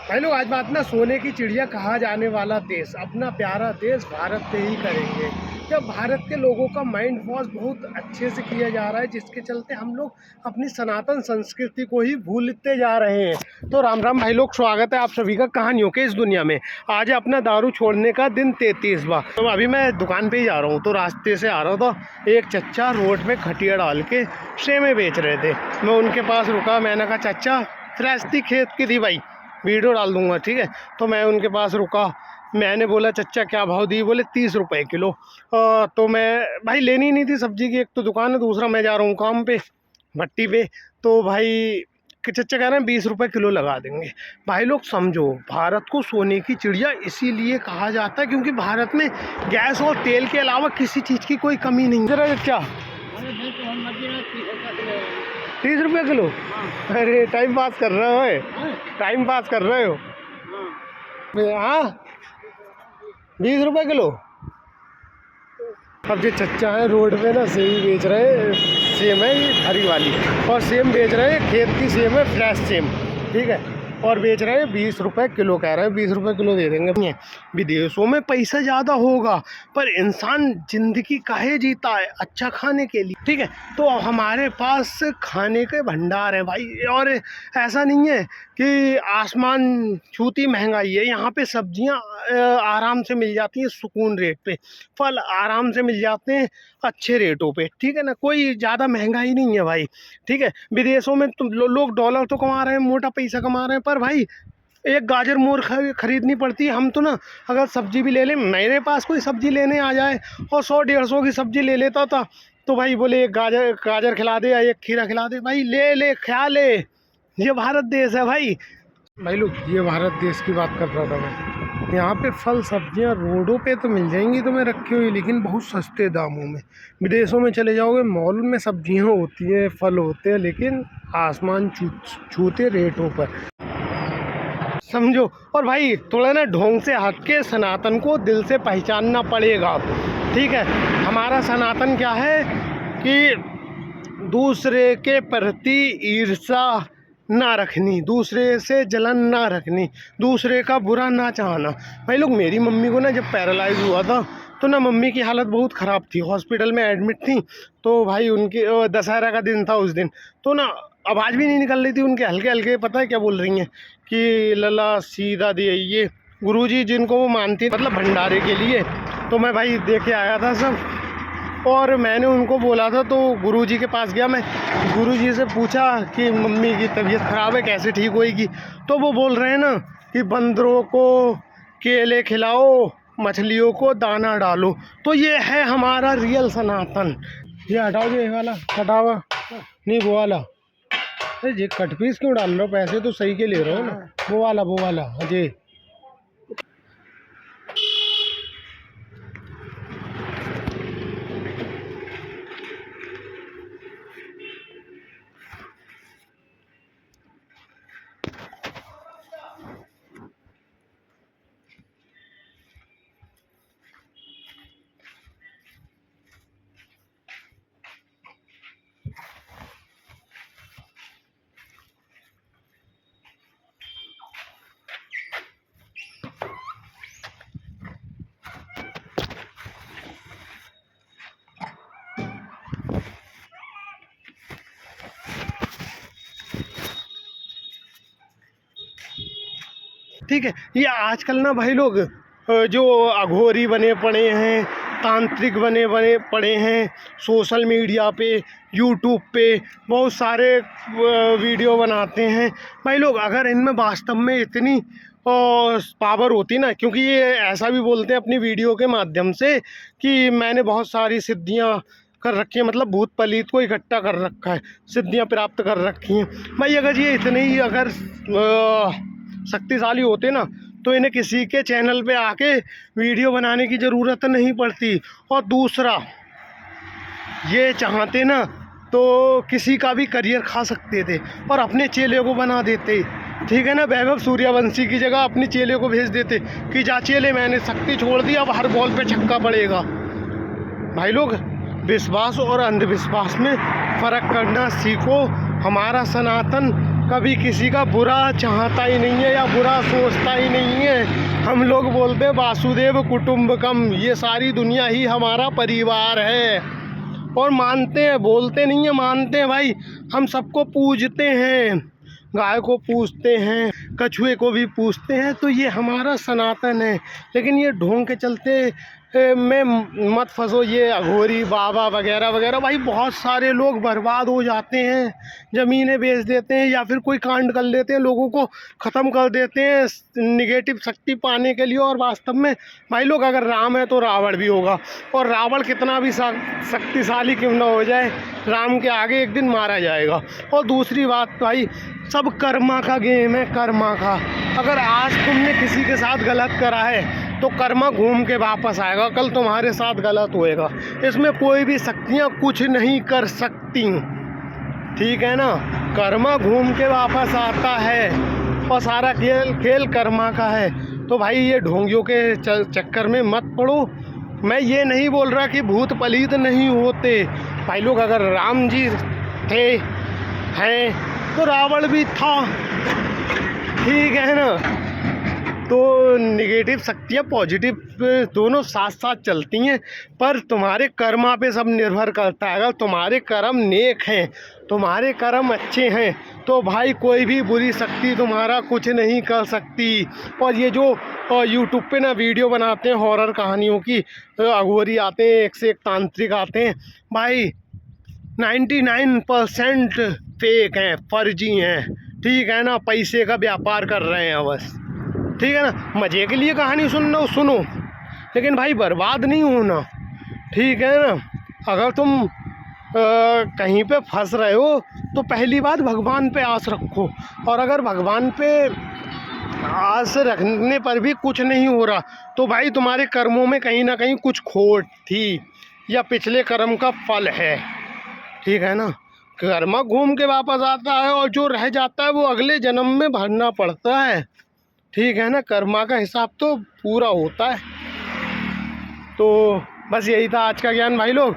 भाई लोग आज बात ना सोने की चिड़िया कहा जाने वाला देश, अपना प्यारा देश भारत पे ही करेंगे। जब भारत के लोगों का माइंड वॉश बहुत अच्छे से किया जा रहा है, जिसके चलते हम लोग अपनी सनातन संस्कृति को ही भूलते जा रहे हैं। तो राम राम भाई लोग, स्वागत है आप सभी का कहानियों के इस दुनिया में। आज है अपना दारू छोड़ने का दिन 33वां। तो अभी मैं दुकान पे ही जा रहा हूँ, तो रास्ते से आ रहा था, एक चच्चा रोड में खटिया डाल के सेमे बेच रहे थे। मैं उनके पास रुका, मैंने कहा चच्चा फ्रेश थी, खेत की थी भाई, वीडियो डाल दूंगा, ठीक है। तो मैं उनके पास रुका, मैंने बोला चच्चा क्या भाव दी? बोले 30 रुपये किलो। तो मैं भाई लेनी नहीं थी सब्जी की, एक तो दुकान है, दूसरा मैं जा रहा हूँ काम पे, भट्टी पे। तो भाई चच्चा कह रहे हैं 20 रुपये किलो लगा देंगे। भाई लोग समझो, भारत को सोने की चिड़िया इसीलिए कहा जाता है क्योंकि भारत में गैस और तेल के अलावा किसी चीज़ की कोई कमी नहीं है। जरा चच्चा 30 रुपये किलो? अरे टाइम पास कर रहे हो, टाइम पास कर रहे हो। हाँ 20 रुपये किलो। अब जो चच्चा है रोड पे ना सेब बेच रहे हैं, सेम है ये हरी वाली, और सेम बेच रहे हैं, खेत की सेम है, फ्रेश सेम, ठीक है। और बेच रहे हैं 20 रुपये किलो, कह रहे हैं 20 रुपये किलो दे देंगे। विदेशों में पैसा ज़्यादा होगा, पर इंसान ज़िंदगी काहे जीता है? अच्छा खाने के लिए, ठीक है। तो हमारे पास खाने के भंडार है भाई, और ऐसा नहीं है कि आसमान छूती महंगाई है। यहाँ पे सब्जियाँ आराम से मिल जाती हैं सुकून रेट पे, फल आराम से मिल जाते हैं अच्छे रेटों पे, ठीक है ना। कोई ज़्यादा महंगाई नहीं है भाई, ठीक है। विदेशों में तो लोग डॉलर तो कमा रहे हैं, मोटा पैसा कमा रहे हैं, पर भाई एक गाजर मोर खरीदनी पड़ती है। हम तो ना अगर सब्जी भी ले लें, मेरे पास कोई सब्जी लेने आ जाए और 100-150 की सब्जी ले लेता था, तो भाई बोले एक गाजर खिला दे या एक खीरा खिला दे, भाई ले ले खा ले। ये भारत देश है भाई। भाई लोग ये भारत देश की बात कर रहा था मैं। यहाँ पे फल सब्जियाँ रोडों पे तो मिल जाएंगी तुम्हें रखी हुई, लेकिन बहुत सस्ते दामों में। विदेशों में चले जाओगे, मॉल में सब्जियाँ होती हैं, फल होते हैं, लेकिन आसमान छूते रेटों पर, समझो। और भाई थोड़ा ना ढोंग से हट के सनातन को दिल से पहचानना पड़ेगा, ठीक है। हमारा सनातन क्या है कि दूसरे के प्रति ईर्ष्या ना रखनी, दूसरे से जलन ना रखनी, दूसरे का बुरा ना चाहना। भाई लोग मेरी मम्मी को ना जब पैरालाइज हुआ था, तो ना मम्मी की हालत बहुत ख़राब थी, हॉस्पिटल में एडमिट थी। तो भाई उनके दशहरा का दिन था उस दिन, तो ना आवाज़ भी नहीं निकल रही थी उनके, हल्के हल्के, पता है क्या बोल रही हैं कि लला सीधा दे, ये गुरुजी जिनको वो मानती, मतलब भंडारे के लिए। तो मैं भाई दे के आया था सब, और मैंने उनको बोला था, तो गुरुजी के पास गया मैं, गुरुजी से पूछा कि मम्मी की तबीयत ख़राब है, कैसे ठीक होएगी? तो वो बोल रहे हैं ना कि बंदरों को केले खिलाओ, मछलियों को दाना डालो। तो ये है हमारा रियल सनातन। ये हटाओ, ये वाला हटावा नहीं, वो वाला। अरे ये कट पीस क्यों डाल रहे हो? पैसे तो सही के ले रहे हो ना। वो वाला जी। ठीक है। ये आजकल ना भाई लोग जो अघोरी बने पड़े हैं, तांत्रिक बने पड़े हैं, सोशल मीडिया पे, यूट्यूब पे बहुत सारे वीडियो बनाते हैं। भाई लोग अगर इनमें वास्तव में इतनी पावर होती ना, क्योंकि ये ऐसा भी बोलते हैं अपनी वीडियो के माध्यम से कि मैंने बहुत सारी सिद्धियाँ कर रखी है, मतलब भूत पलीत को इकट्ठा कर रखा है, सिद्धियाँ प्राप्त कर रखी हैं। भाई अगर ये इतने ही अगर शक्तिशाली होते ना, तो इन्हें किसी के चैनल पे आके वीडियो बनाने की ज़रूरत नहीं पड़ती। और दूसरा, ये चाहते ना तो किसी का भी करियर खा सकते थे और अपने चेले को बना देते, ठीक है ना। वैभव सूर्यवंशी की जगह अपने चेले को भेज देते कि जा चेले, मैंने शक्ति छोड़ दी, अब हर बॉल पे छक्का पड़ेगा। भाई लोग विश्वास और अंधविश्वास में फ़र्क करना सीखो। हमारा सनातन कभी किसी का बुरा चाहता ही नहीं है या बुरा सोचता ही नहीं है। हम लोग बोलते हैं वासुदेव कुटुंबकम, ये सारी दुनिया ही हमारा परिवार है। और मानते हैं, बोलते नहीं है, मानते हैं भाई। हम सबको पूजते हैं, गाय को पूजते हैं, कछुए को भी पूजते हैं, तो ये हमारा सनातन है। लेकिन ये ढोंग के चलते में मत फंसो, ये अघोरी बाबा वगैरह वगैरह, भाई बहुत सारे लोग बर्बाद हो जाते हैं, ज़मीनें बेच देते हैं या फिर कोई कांड कर लेते हैं, लोगों को ख़त्म कर देते हैं निगेटिव शक्ति पाने के लिए। और वास्तव में भाई लोग, अगर राम है तो रावण भी होगा, और रावण कितना भी शक्तिशाली क्यों ना हो जाए, राम के आगे एक दिन मारा जाएगा। और दूसरी बात भाई, सब कर्मा का गेम है, कर्मा का। अगर आज तुमने किसी के साथ गलत करा है तो कर्मा घूम के वापस आएगा, कल तुम्हारे साथ गलत होएगा। इसमें कोई भी शक्तियाँ कुछ नहीं कर सकती, ठीक है ना। कर्मा घूम के वापस आता है और सारा खेल कर्मा का है। तो भाई ये ढोंगियों के चक्कर में मत पड़ो। मैं ये नहीं बोल रहा कि भूत पलीत नहीं होते भाई लोग। अगर राम जी थे, हैं, तो रावण भी था, ठीक है ना। तो निगेटिव शक्तियाँ पॉजिटिव दोनों साथ साथ चलती हैं, पर तुम्हारे कर्मा पे सब निर्भर करता है। अगर तुम्हारे कर्म नेक हैं, तुम्हारे कर्म अच्छे हैं, तो भाई कोई भी बुरी शक्ति तुम्हारा कुछ नहीं कर सकती। और ये जो यूट्यूब पे ना वीडियो बनाते हैं हॉरर कहानियों की, अघोरी आते हैं, एक से एक तांत्रिक आते हैं, भाई 99% फेक हैं, फर्जी हैं, ठीक है ना। पैसे का व्यापार कर रहे हैं बस, ठीक है ना। मज़े के लिए कहानी सुनो, लेकिन भाई बर्बाद नहीं होना, ठीक है ना। अगर तुम कहीं पे फंस रहे हो तो पहली बात भगवान पे आस रखो। और अगर भगवान पे आस रखने पर भी कुछ नहीं हो रहा, तो भाई तुम्हारे कर्मों में कहीं ना कहीं कुछ खोट थी, या पिछले कर्म का फल है, ठीक है ना। कर्मा घूम के वापस आता है, और जो रह जाता है वो अगले जन्म में भरना पड़ता है, ठीक है ना। कर्मा का हिसाब तो पूरा होता है। तो बस यही था आज का ज्ञान भाई लोग।